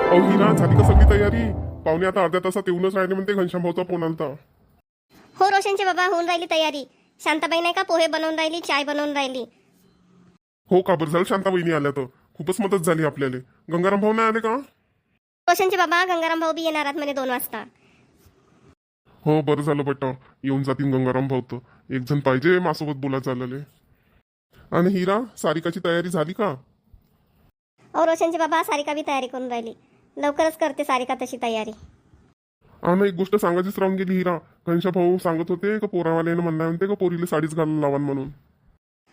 अहो हिरा, झाली का सगळी तयारी? पाहुणे आता अर्ध्या तासात येऊनच राहिले म्हणते. घनश्याम भाऊचा फोन आलता. हो रोशनचे बाबा, होऊन राहिली तयारी. शांताबाई नाही का पोहे बनवून राहिली, चाय बनवून राहिली. हो का? बरं झालं शांता वहिनी आल्या तर खूपच मदत झाली आपल्याला. गंगाराम भाऊ नाही आले का? रोशनचे बाबा, गंगाराम भाऊ बी येणार आहेत म्हणे 2 वाजता. हो बरं झालं बेटा, येऊन जातील गंगाराम भाऊ. तर एक जण पाहिजे माझ्यासोबत बोलायचं आलेले. आणि हिरा, सारिकाची तयारी झाली का? हो रोशनचे बाबा, सारिका बी तयारी करून राहिली. लवकरच करते सारिका तशी तयारी. आणि एक गोष्ट सांगायचीच राहून गेली हिरा. घनश्याम भाऊ सांगत होते का पोरावाल्यानं म्हणणार म्हणते का पोरीला साडीच घालून लावा म्हणून.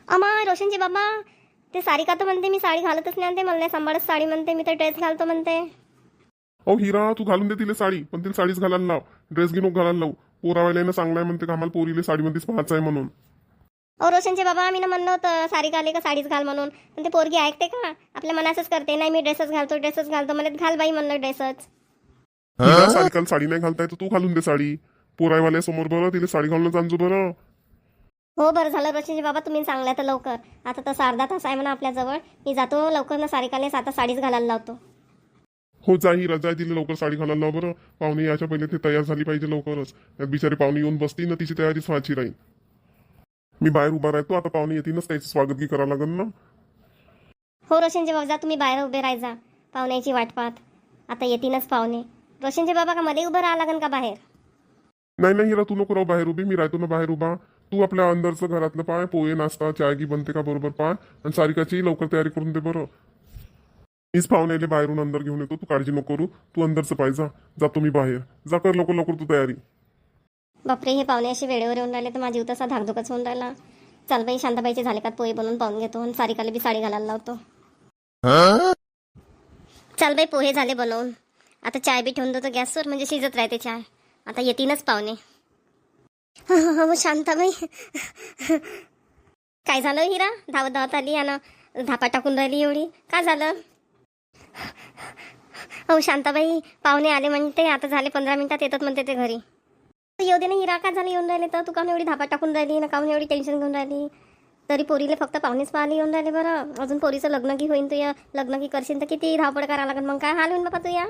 अमा रोशनचे बाबा, ते सारिका तर म्हणते मी साडी घालतच नाही म्हणते, मला नाही सांभाळत साडी म्हणते, मी तर ड्रेस घालतो म्हणते. अहो हिरा, तू घालून दे तिला साडी, पण तिला साडीच घालायला लाव. ड्रेस घेऊन घालायला लाव. पोरावाल्यानं सांगलाय म्हणते का आम्हाला पोरीला साडीमध्येच पाहायचं आहे म्हणून. अहो रोशनचे बाबा, मी ना म्हणलं होतं सारिका आले का साडीच घाल म्हणून, पण ते पोरगी ऐकते का? आपल्या मनाचंच करते. नाही मी ड्रेसच घालतो मला घाल बाई म्हणलं ड्रेसच. हिरा, सारिकाला साडी नाही घालताय तर तू घालून दे साडी. पोरावाल्या समोर बरं तिला साडी घालून आणजो बरं. हो बरं झालं रोशनचे बाबा, तुम्ही सांगल्या तर लवकर. आता तसं अर्धा तास आहे म्हणा आपल्याजवळ. मी जातो लवकर ना सारिकाले आता साडीच घालायला लावतो. हो जा हिरा, जा तिला लवकर साडी घालायला लाव बरं. पाहुणे याच्या पहिले ते तयार झाली पाहिजे लवकरच. त्यात बिचारी पाहुणे येऊन बसती ना, तिची तयारीच व्हायची राहील. मी बाहेर उभा राहतो, आता पाहुणे येतीलच, त्याचं स्वागत की करावं लागेल ना. हो रोशनचे बाबा, जा तुम्ही बाहेर उभे राहायचा पाहुण्याची वाट पाहत. आता येतीलच पाहुणे. रोशनचे बाबा, का मध्ये उभं राहा लागेल का बाहेर? नाही नाही हिरा, तू नको राहू बाहेर उभी, मी राहतो ना बाहेर उभा. तू आपल्या अंदरचं घरातलं पाय, पोहे नाश्ता चाय की बनते का बरोबर पाय. आणि सारिकाची लवकर तयारी करून दे बरं. मीच पाहुण्याला बाहेरून अंदर घेऊन येतो, तू काळजी नको करू. तू अंदरचं पाय, जातो मी बाहेर. जा कर लवकर लवकर तू तयारी. बापरे, हे पाहुणे असे वेळेवर येऊन राहिले तर माझी तसा धाकधुकच होऊन राहिला. चल बाई, शांताबाईचे झाले का पोहे बनवून पाहून घेतो आणि सारिकाला बी साडी घालायला लावतो. चल बाई, पोहे झाले बनवून. आता चाय बी ठेवून देतो गॅसवर, म्हणजे शिजत राहते चाय. आता येतीलच पाहुणे. हो शांताबाई, काय झालं हिरा? धावत धावत आली आणि धापा टाकून राहिली एवढी, काय झालं? हो शांताबाई, पाहुणे आले म्हणते, आता झाले 15 मिनिटात येतात म्हणते ते घरी. येऊ दे ना हिरा, काय झालं येऊन राहिले तर? तू काहून एवढी धापा टाकून राहिली ना, काहून एवढी टेन्शन घेऊन राहिली? तरी पोरीले फक्त पाहुणेच पाहायला येऊन राहिले बरं. अजून पोरीचं लग्न की होईन, तू या लग्न की करशील तर किती धावपळ करावं लागेल. मग काय हाल होईन बाबा तू या?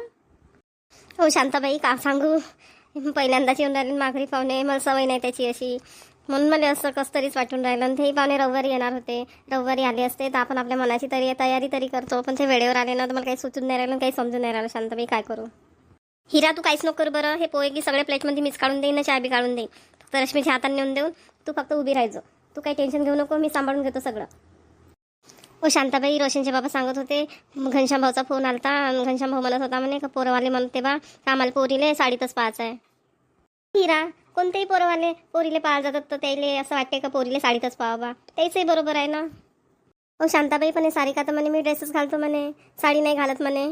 हो शांताबाई, का सांगू, पहिल्यांदाच येऊन राहिले माघारी पाहुणे. मला सवय नाही त्याची अशी, म्हणून मला असं कसं तरीच वाटून राहिलं. आणि तेही पाहुणे रविवारी येणार होते. रविवारी आले असते तर आपण आपल्या मनाची तयारी तरी करतो, पण ते वेळेवर आले ना तर मला काही सुचून नाही राहिलं, काही समजून नाही राहिलं. शांताबाई काय करू? हिरा, तू काहीच नको करू बरं. हे पोहे की सगळ्या प्लेटमध्ये मीच काढून देईन ना, चाय बी काढून देईन. फक्त रश्मीच्या हाताने नेऊन देऊन तू फक्त उभी राहायचो. तू काही टेन्शन घेऊ नको, मी सांभाळून घेतो सगळं. ओ शांताबाई, रोशनचे बाबा सांगत होते घनश्याम भाऊचा फोन आलता. घनश्याम भाऊ म्हणत होता म्हणे का पोरवाले म्हणते बा का आम्हाला पोरीले साडीतच पाहायचं आहे. हिरा, कोणतेही पोरवाले पोरीले पाहायला जातात तर त्याला असं वाटते का पोरीले साडीतच पाहा बा, त्याचंही बरोबर आहे ना. ओ शांताबाई, पण सारिका तर म्हणे मी ड्रेसच घालतो म्हणे, साडी नाही घालत म्हणे.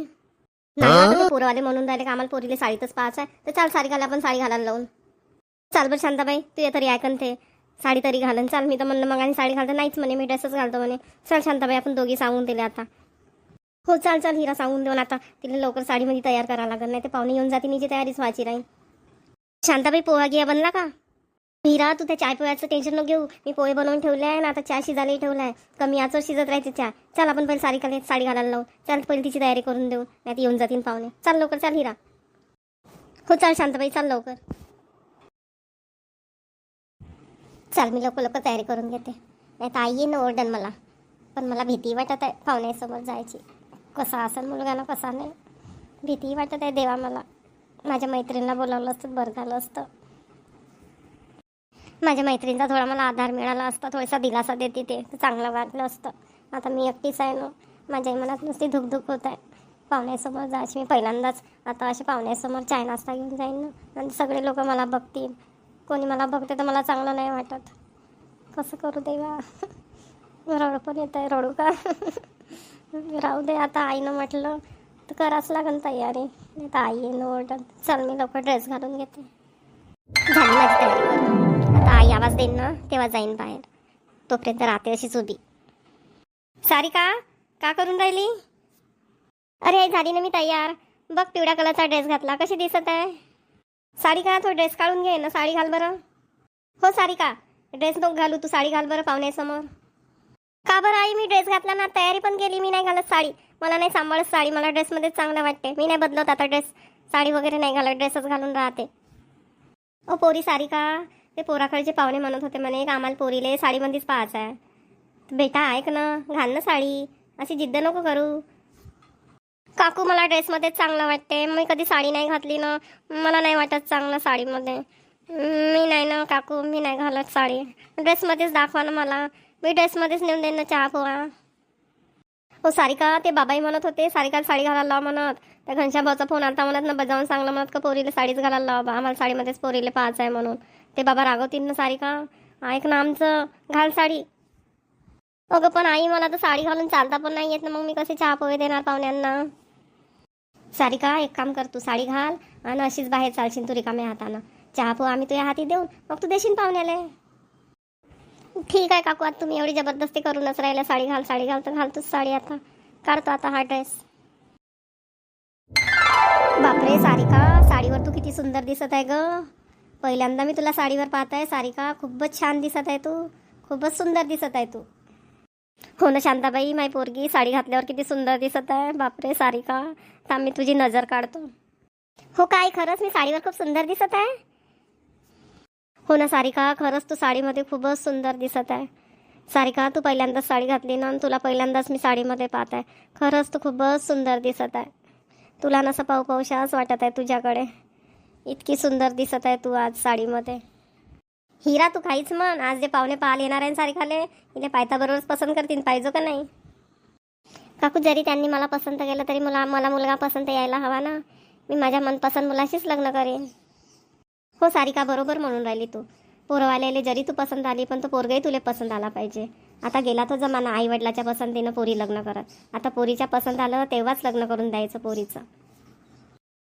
नाही पोरवाले म्हणून राहिले का आम्हाला पोरीले साडीतच पाहायचं आहे, तर चाल सारिकाला आपण साडी घालायला लावून. चाल बरं शांताबाई, तू ये तरी ऐकन ते साडी तरी घालन. चाल, मी तर म्हणलं मग आणि साडी घालतो, नाहीच म्हणे मी ड्रेसच घालतो म्हणे. चल शांताबाई, आपण दोघी सांगून दिले आता. हो चाल चाल हिरा, सांगून देऊन आता तिला लवकर साडीमध्ये तयार करावं लागेल, नाही ते पाहुणे येऊन जाते, निची तयारीच व्हायची राहील. शांताबाई, पोहा गिया बनला का? हिरा, तू त्या चाय पोह्याचं टेन्शन नको घेऊ. मी पोहे बनवून ठेवले आहे ना, आता चहा शिजायलाही ठेवला आहे. कमी याचं शिजत राहायचे चहा. चल आपण पहिले सारिकाला साडी घालायला लावू. चल पहिले तिची तयारी करून देऊ, नाही येऊन जातील पाहुणे. चाल लवकर, चाल हिरा. हो चाल शांताबाई, चाल लवकर. चाल, मी लवकर लवकर तयारी करून घेते, नाही तर आई येईन ओरडन मला. पण मला भीती वाटत आहे पाहुण्यासमोर जायची. कसा असेल मुलगा ना कसा नाही, भीती वाटत आहे. देवा, मला माझ्या मैत्रिणीला बोलावलं असतं बरं झालं असतं. माझ्या मैत्रिणीचा थोडा मला आधार मिळाला असता, थोडासा दिलासा देते ते चांगलं वाटलं असतं. आता मी एकटीच आहे ना, माझ्याही मनात नुसती धुकधुक होत आहे. पाहुण्यासमोर जायची मी पहिल्यांदाच. आता असे पाहुण्यासमोर चाय नाश्ता घेऊन जाईन ना, आणि सगळे लोक मला बघतील. कोणी मला बघते तर मला चांगलं नाही वाटत. कसं करू देवा? रडू पण येत आहे, रडू का? राहू दे, आता आईनं म्हटलं तर करावंच लागेल तयारी, नाही तर आई येणं ओरडत. चल, मी लवकर ड्रेस घालून घेते. झाली माझी तयारी करून. आता आई आवाज देईन ना तेव्हा जाईन बाहेर, तोपर्यंत राहते अशीच उभी. सारिका, का करून राहिली? अरे आई, झाली ना मी तयार. बघ, पिवळ्या कलरचा ड्रेस घातला, कशी दिसत आहे? सारिका, तो ड्रेस काढून घे ना, साडी घाल बरं. हो सारिका, ड्रेस नको घालू, तू साडी घाल बरं पाहुण्यासमोर. का बरं आई? मी ड्रेस घातला ना, तयारी पण केली, मी नाही घालत साडी. मला नाही सांभाळत साडी, मला ड्रेसमध्येच चांगलं वाटते. मी नाही बदलत आता ड्रेस, साडी वगैरे नाही घालत, ड्रेसच घालून राहते. ओ पोरी सारिका, ते पोराकडचे पाहुणे म्हणत होते म्हणे आम्हाला पोरीले साडीमध्येच पाहायचं आहे. बेटा ऐक ना, घाल ना साडी, अशी जिद्द नको करू. काकू मला ड्रेसमध्येच चांगलं वाटते, मी कधी साडी नाही घातली ना, मला नाही वाटत चांगलं साडीमध्ये. मी नाही ना काकू, मी नाही घालत साडी, ड्रेसमध्येच दाखवा ना मला, मी ड्रेसमध्येच नेऊन देईन ना चहा पोहा. हो सारिका, ते बाबाई म्हणत होते सारिकाला साडी घालायला लाव म्हणत. त्या घनश्याम भाऊचा फोन आता म्हणत ना बजावून सांगलं म्हणत का पोरीला साडीच घालायला लावा बा, आम्हाला साडीमध्येच पोरीला पाहायचं आहे म्हणून. ते बाबा रागवतील ना सारिका, ऐक ना आमचं, घाल साडी. अगं पण आई मला तर साडी घालून चालता पण नाही येत ना, मग मी कसे चहा पोहे देणार पाहुण्यांना. सारिका एक काम कर, तू साडी घाल आणि अशीच बाहेर चालशील तू रिकाम्या हातानं. चहा पोहा आम्ही तुझ्या हाती देऊन मग तू देशील पाहुण्याला. ठीक आहे काकू, आता तुम्ही एवढी जबरदस्ती करूनच राहिला साडी घाल साडी घाल, तर घालतोच साडी. आता काढतो आता हा ड्रेस. बापरे सारिका, साडीवर तू किती सुंदर दिसत आहे ग. पहिल्यांदा मी तुला साडीवर पाहत आहे सारिका, खूपच छान दिसत आहे तू, खूपच सुंदर दिसत आहे तू. हो ना शांताबाई, माई पोरगी साडी घातल्यावर किती सुंदर दिसत आहे. बापरे सारिका, थांब मी तुझी नजर काढतो. हो काय, खरंच मी साडीवर खूप सुंदर दिसत आहे. हो ना सारिका, खरंच तू साडीमध्ये खूपच सुंदर दिसत आहे. सारिका तू पहिल्यांदाच साडी घातली ना, तुला पहिल्यांदाच मी साडीमध्ये पाहत आहे. खरंच तू खूपच सुंदर दिसत आहे. तुला नसं पाहू पाहूशाच वाटत आहे तुझ्याकडे, इतकी सुंदर दिसत आहे तू आज साडीमध्ये. हिरा तू काहीच म्हण, आज जे पाहुणे पाहायला येणार आहे सारिकाले, इथे पायताबरोबरच पसंत करतील, पाहिजे का नाही. काकू जरी त्यांनी मला पसंत केलं तरी मला मुलगा पसंत यायला हवा ना. मी माझ्या मनपसंत मुलाशीच लग्न करेन. हो सारिका, बरोबर म्हणून राहिली तू. पोरवाल्याला जरी तू पसंत आली पण तो पोरगाही तुला पसंत आला पाहिजे. आता गेला तो जमाना आईवडिलाच्या पसंतीनं पोरी लग्न करत. आता पोरीच्या पसंत आलं तेव्हाच लग्न करून द्यायचं पोरीचं.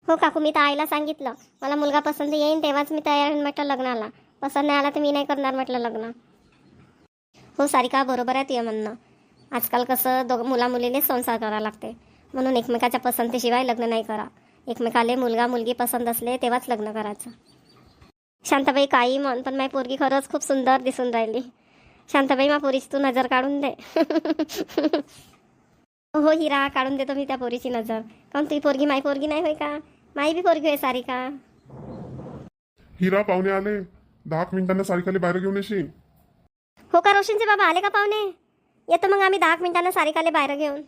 हो काकू, मी तर आईला सांगितलं मला मुलगा पसंत येईन तेव्हाच मी तयार म्हटलं लग्नाला. पसंत नाही आला तर मी नाही करणार म्हटलं लग्न. हो सारिका, बरोबर आहे तुझं म्हणणं. आजकाल कसं मुला मुलीलेच संसार करावा लागते, म्हणून एकमेकाच्या पसंतीशिवाय लग्न नाही करा. एकमेकाले मुलगा मुलगी पसंत असले तेव्हाच लग्न करायचं. शांताबाई काही म्हण, पण माझी पोरगी खरंच खूप सुंदर दिसून राहिली. शांताबाई मा पोरीची तू नजर काढून दे. हो हिरा, काढून देतो मी त्या पोरीची नजर. काऊन तुझी पोरगी माई पोरगी नाही होय का, माई बी पोरगी होय सारिका. हिरा पाहुणे आले, 10 मिनिटांना सारिकाले बाहेर घेऊन येशील. हो का रोशनचे बाबा आले का पाहुणे? येतो मग आम्ही 10 मिनिटांना सारिकाले बाहेर घेऊन.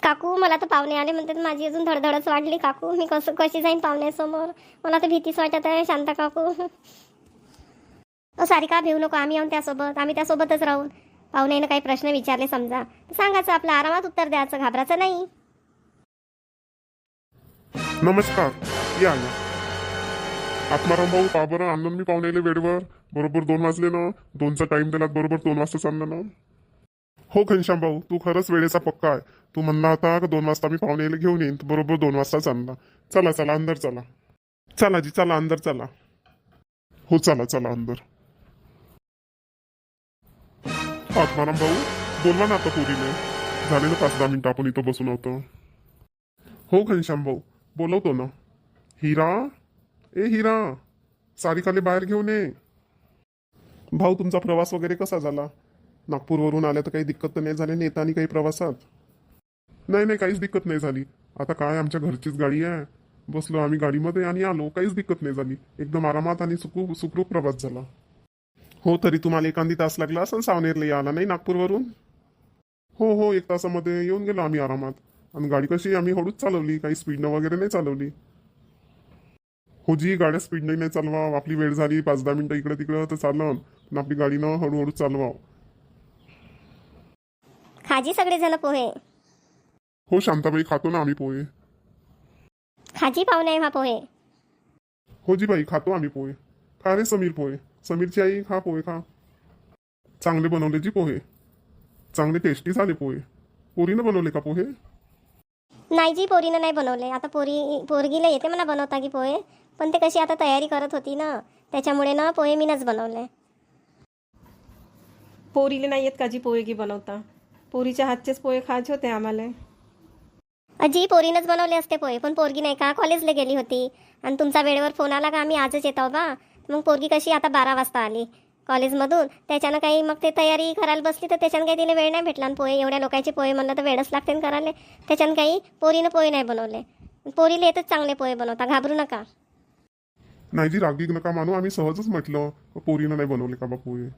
काकू मला तर पाहुणे आले म्हणतात, माझी अजून धडधडच वाढली काकू. मी कशी जाईन पाहुण्यासमोर, मला तर भीतीच वाटत आहे शांता काकू. सारिका भिऊ नको, आम्ही येऊन त्यासोबत, आम्ही त्यासोबतच राहून. पाहुण्यानं काही प्रश्न विचारले समजा तर सांगायचं, आपलं आरामात उत्तर द्यायचं, घाबरायचं नाही. नमस्कार, या या. आत्माराम भाऊ पा बरं, आणलं मी पाहुण्याला वेळेवर. बरोबर 2 वाजले ना, 2चा टाइम दिला, बरोबर 2 वाजता चाललं ना. हो घनश्याम भाऊ, तू खरंच वेळेचा पक्का आहे. तू म्हणला होता का 2 वाजता मी पाहुण्याला घेऊन येईन, बरोबर 2 वाजता चालला. चला चला अंदर चला. चला जी चला अंदर चला. हो चला चला अंदर. आत्माराम भाऊ बोलवा ना आता पोरीने, झाले ना 5-10 मिनिटं आपण इथं बसून होतो. हो घनश्याम भाऊ बोलवतो ना. हिरा, ए हिरा, सारिकाले बाहेर घेऊन ये. भाऊ तुमचा प्रवास वगैरे कसा झाला? नागपूरवरून आल्या तर काही दिक्कत तर नाही झाली नेतानी काही प्रवासात? नाही काहीच दिक्कत नाही झाली. आता काय आमच्या घरचीच गाडी आहे, बसलो आम्ही गाडीमध्ये आणि आलो, काहीच दिक्कत नाही झाली. एकदम आरामात आणि सुखरूप प्रवास झाला. हो तरी तुम्हाला एखादी तास लागला असं सावनेरला यायला नाही नागपूरवरून? हो 1 तासामध्ये येऊन गेलो आम्ही आरामात. आणि गाडी कशी आम्ही हळूच चालवली, काही स्पीडनं वगैरे नाही चालवली. हो जी, गाड्या स्पीडने नाही चालवा, आपली वेळ झाली 5-10 मिनिटं इकडे तिकडं तर चालन, पण आपली गाडीनं हळूहळू चालवा. खाजी सगळेजण पोहे. हो शांताबाई, खातो ना आम्ही पोहे. खाजी पाहुणे हा पोहे. हो जी बाई, खातो आम्ही पोहे. खा रे समीर पोहे, समीरची आई खा पोहे खा. चांगले बनवले जी पोहे, चांगले टेस्टी झाले पोहे. पोरीनं बनवले का पोहे? नाही जी, पोरीनं नाही बनवले. आता पोरगीला येते मला बनवता की पोहे, पण ते कशी आता तयारी करत होती ना, त्याच्यामुळे ना पोहे मीनच बनवले. पोरीले नाही येत काजी पोहे की बनवता, पोरीच्या हातचेच पोहे खायचे होते आम्हाला. अजी पोरीनंच बनवले असते पोहे, पण पोरगी नाही का कॉलेजला गेली होती. आणि तुमचा वेळेवर फोन आला का आम्ही आजच येत आहो बा, मग पोरगी कशी आता 12 वाजता आली. कॉलेजमधून. त्याच्यानं काही मग ते तयारी करायला बसली तर त्याच्यानं काही तिला वेळ नाही भेटला. आणि पोहे एवढ्या लोकांचे पोहे म्हणलं तर वेळच लागते ना करायला. त्याच्यानं काही पोरीनं पोहे नाही बनवले. पोरीला येतच चांगले पोहे बनवता, घाबरू नका. नाही जी, रागीग नका मानू, आम्ही सहजच म्हटलं पोरीनं नाही बनवले का बा पोहे.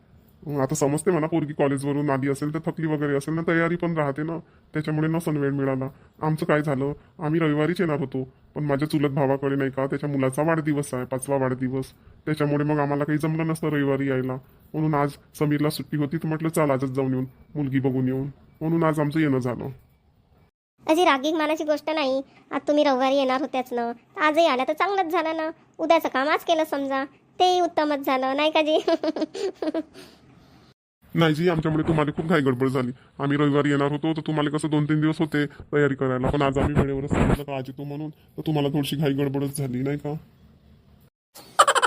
आता समजते म्हणा, पोरगी कॉलेजवरून आली असेल तर थकली वगैरे असेल ना, तयारी पण राहते ना, त्याच्यामुळे नसन वेळ मिळाला. आमचं काय झालं, आम्ही रविवारीच येणार होतो, पण माझ्या चुलत भावाकडे नाही का त्याच्या मुलाचा वाढदिवस आहे, 5वा वाढदिवस. त्याच्यामुळे मग आम्हाला काही जमलं नसतं रविवारी यायला. म्हणून आज समीरला सुट्टी होती तर म्हटलं चल आजच जाऊन येऊन मुलगी बघून येऊन, म्हणून आज आमचं येणं झालं. अजी रागीग मानाची गोष्ट नाही. आज तुम्ही रविवारी येणार होत्याच ना, आजही आल्या तर चांगलंच झालं ना. उद्याचं काम आज केलं समजा, तेही उत्तमच झालं नाही का जी. नाही जी, आमच्यामुळे तुम्हाला खूप घाई गडबड झाली. आम्ही रविवारी येणार होतो तर तुम्हाला कसं 2-3 दिवस होते तयारी करायला, पण आज आम्ही वेळेवरच सांगितलं का आज येतो म्हणून, तर तुम्हाला थोडीशी घाई गडबडच झाली नाही का.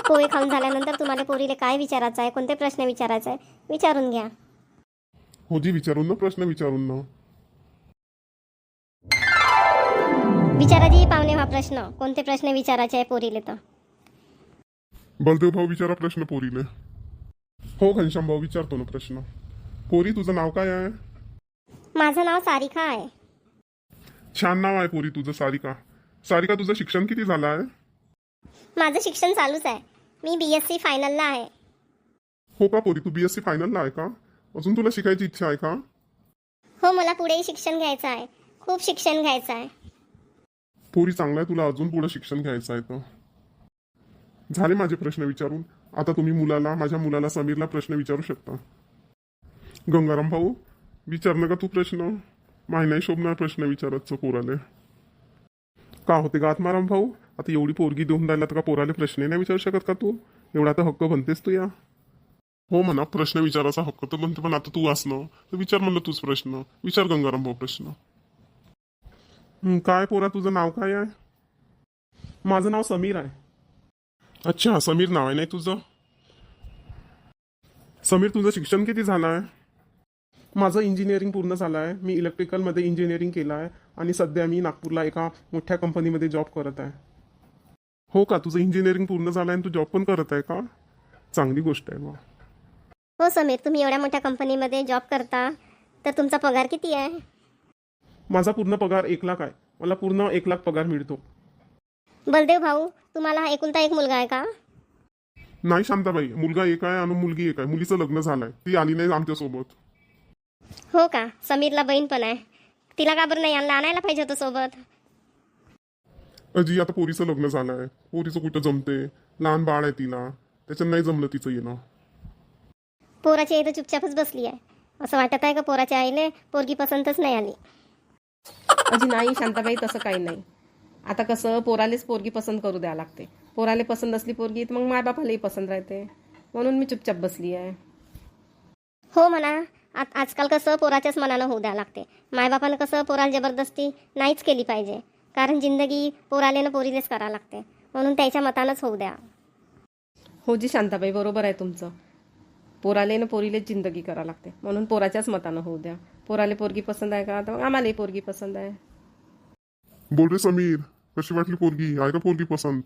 पोहे खाऊन झाल्यानंतर तुम्हाला पोरीले काय विचारायचं आहे, कोणते प्रश्न विचारायचे आहे विचारून घ्या. हो जी, विचारून ना, प्रश्न विचारून ना. विचारा जी पाहुणे हा प्रश्न, कोणते प्रश्न विचारायचे आहे पोरीले तर. बलदेव भाऊ विचारा प्रश्न पोरीले. हो घनश्याम भाऊ विचारतो ना प्रश्न. पोरी तुझं नाव काय आहे? माझं नाव सारिका आहे. छान नाव आहे पोरी तुझं, सारिका. सारिका तुझं शिक्षण किती झालं आहे? माझं शिक्षण चालूच आहे. मी BSc फायनलला आहे. हो का पोरी, तू BSc फायनलला आहे का? अजून तुला शिकायची इच्छा आहे का? हो, मला पुढेही शिक्षण घ्यायचं आहे, खूप शिक्षण घ्यायचं आहे. पोरी चांगला आहे, तुला अजून पुढे शिक्षण घ्यायचं आहे तर. झाले माझे प्रश्न विचारून. आता तुम्ही माझ्या मुलाला समीरला प्रश्न विचारू शकता. गंगाराम भाऊ विचारणं का तू प्रश्न? माही नाही शोभणार प्रश्न विचारायचं पोराले. का होते का आत्माराम भाऊ, आता एवढी पोरगी देऊन राहिला तर का पोराले प्रश्न नाही विचारू शकत का तू? एवढा तर हक्क बनतेस तू या. हो म्हणा, प्रश्न विचारायचा हक्क तर बनते, पण आता तू असणं तर विचार म्हणलं तूच प्रश्न. विचार गंगाराम भाऊ प्रश्न. काय पोरा तुझं नाव काय आहे? माझं नाव समीर आहे. अच्छा, समीर नाव आहे नाही तुझं? समीर तुझं शिक्षण किती झालं आहे? माझं इंजिनिअरिंग पूर्ण झालं आहे. मी इलेक्ट्रिकलमध्ये इंजिनिअरिंग केलं आहे आणि सध्या मी नागपूरला एका मोठ्या कंपनीमध्ये जॉब करत आहे. हो का, तुझं इंजिनिअरिंग पूर्ण झालं आहे आणि तू जॉब पण करत आहे का? चांगली गोष्ट आहे बा. हो समीर, तुम्ही एवढ्या मोठ्या कंपनीमध्ये जॉब करता तर तुमचा पगार किती आहे? माझा पूर्ण पगार 1 लाख आहे. मला पूर्ण 1 लाख पगार मिळतो. बलदेव भाऊ, तुम्हाला हा एकुलता एक मुलगा आहे का? नाही शांताबाई, मुलगा एक आहे आणि मुलगी एक आहे. मुलीचं लग्न झालंय, ती आली नाही आमच्यासोबत. हो का, समीरला बहीण पण आहे. तिला का बरं नाही आणलं, आणायला पाहिजे होतं सोबत. अजी आता पोरीचं लग्न झालंय, पोरीचं कुठं जमते, लहान बाळ आहे तिला, त्याच्यानं नाही जमलं तिचं येणं. पोराची आई तर चुपचापच बसली आहे. असं वाटत आहे का पोराच्या आईले पोरगी पसंतच नाही आली? अजी नाही शांताबाई, तसं काही नाही. आता कसं पोरालेच पोरगी पसंत करू द्यावं लागते. पोराले पसंत असली पोरगी तर मग मायबापालाही पसंत राहते, म्हणून मी चुपचाप बसली आहे. हो म्हणा, आजकाल कसं पोराच्याच मनानं होऊ द्यावं लागते. मायबापानं कसं पोराला जबरदस्ती नाहीच केली पाहिजे, कारण जिंदगी पोराले ना पोरीलेच करावं लागते, म्हणून त्याच्या मतानंच होऊ द्या. हो जी शांताबाई, बरोबर आहे तुमचं. पोराले ना पोरीलेच जिंदगी करावं लागते, म्हणून पोराच्याच मतानं होऊ द्या. पोराले पोरगी पसंत आहे का, तर मग आम्हालाही पोरगी पसंत आहे. बोल रे समीर, कशी वाटली पोरगी? आहे का पोरगी पसंत?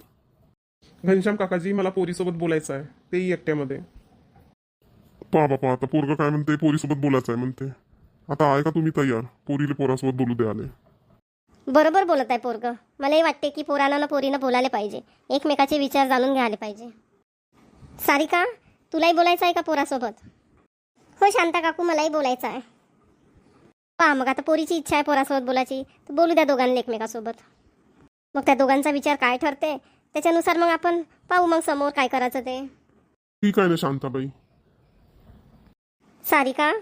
घनश्याम काकाजी, मला पोरीसोबत बोलायचं आहे, तेही एकट्यामध्ये. पहा बापा, आता पोरगा काय म्हणते, पोरीसोबत बोलायचं आहे म्हणते. आता आहे का तुम्ही तयार पोरीले पोरासोबत बोलू द्याले? बरोबर बोलत आहे पोरगं. मलाही वाटते की पोरानं ना पोरीनं बोलायला पाहिजे, एकमेकाचे विचार जाणून घ्यायला पाहिजे. सारिका, तुलाही बोलायचं आहे का पोरासोबत? हो शांता काकू, मलाही बोलायचं आहे. पहा मग, आता पोरीची इच्छा आहे पोरासोबत बोलायची, तर बोलू द्या दोघांना एकमेकासोबत. मग त्या दोघांचा विचार काय ठरते त्याच्यानुसार मग आपण पाहू मग समोर काय करायचं ते. ठीक आहे ना शांताबाई. सारिका,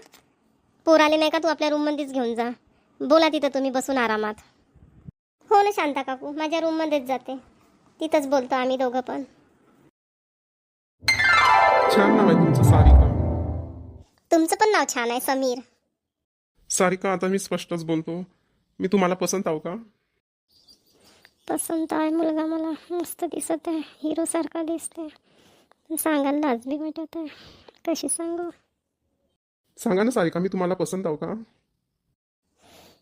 पोराले नाही का तू आपल्या रूममध्येच घेऊन जा, बोला तिथं तुम्ही बसून आरामात. हो ना शांता काकू, माझ्या रूममध्येच जाते, तिथंच बोलतो आम्ही दोघं पण. छान नाव आहे तुमचं, सारिका. तुमचं पण नाव छान आहे, समीर. सारिका, आता मी स्पष्टच बोलतो, मी तुम्हाला पसंत आहो का? पसंत आहे मुलगा, मला मस्त दिसत आहे, हिरो सारखा दिसते. सांगायला लाज बी वाटत आहे, कशी सांगू? सांगा ना सारिका, मी तुम्हाला पसंत आहो का?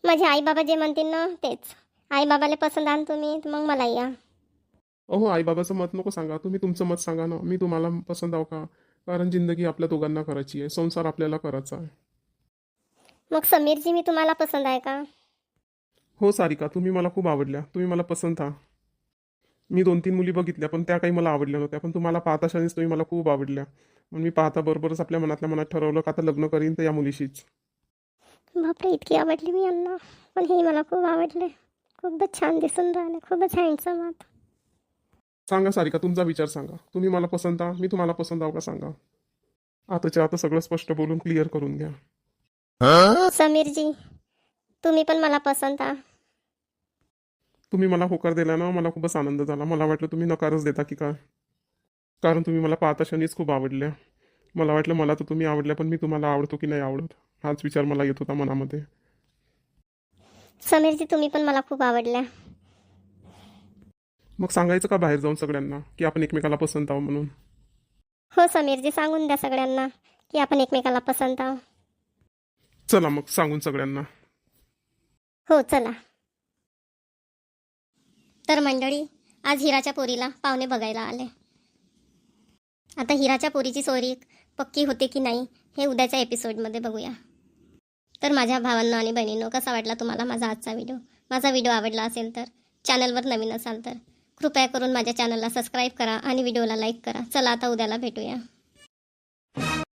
माझे आई बाबा जे म्हणतील ना तेच. आई बाबाला पसंत आण तुम्ही, तर मग मला या. अहो, आईबाबाचं मत नको सांगा, तुम्ही तुमचं मत सांगा ना. मी तुम्हाला पसंत आहो का? कारण जिंदगी आपल्या दोघांना करायची आहे, संसार आपल्याला करायचा आहे. मग समीरजी मी तुम्हाला पसंत आहे का? हो सारिका, तुम्ही मला खूप आवडल्या, तुम्ही मला पसंत आहात. मी 2-3 मुली बघितल्या, पण त्या काही मला आवडल्या नव्हत्या, पण तुम्हाला पाहताशानेच तुम्ही मला खूप आवडल्या. मग मी पाहता बरोबरच आपल्या मनातल्या मनात ठरवलं का आता लग्न करीन तर या मुलीशीच. बापरे, इतकी आवडली मी यांना. पण हे मला खूप आवडले. खूपच छान दिसून राहिले, खूपच हँडसम आहात. सांगा सारिका, तुमचा विचार सांगा. तुम्ही मला पसंत आहात, मी तुम्हाला पसंत आहो का सांगा. आताच्या आता सगळं स्पष्ट बोलून क्लिअर करून घ्या. समीरजी, तुम्ही पण मला पसंत आहात. तुम्ही मला होकार दिला ना, मला खूपच आनंद झाला. मला वाटलं तुम्ही नकारच देता की काय, कारण तुम्ही मला पाहताशानीच खूप आवडल्या. मला वाटलं मला तर तुम्ही आवडल्या, पण मी तुम्हाला आवडतो की नाही आवडत हाच विचार मला येत होता मनामध्ये. समीरजी, तुम्ही पण मला खूप आवडल्या. मग सांगायचं का बाहेर जाऊन सगळ्यांना की आपण एकमेकाला पसंत आहो म्हणून. हो समीरजी, सांगून द्या सगळ्यांना की आपण एकमेकाला पसंत आहोत. चला मग सांगून सगळ्यांना. हो चला. तर मंडळी, आज हिराच्या पोरीला पाहुणे बघायला आले. आता हिराच्या पोरीची सोरी पक्की होते की नाही हे उद्याच्या एपिसोडमध्ये बघूया. तर माझ्या भावांनो आणि बहिणींनो, कसा वाटला तुम्हाला माझा आजचा व्हिडिओ? माझा व्हिडिओ आवडला असेल तर, चॅनलवर नवीन असाल तर कृपया करून माझ्या चॅनलला सबस्क्राईब करा आणि व्हिडिओला लाईक करा. चला आता उद्याला भेटूया.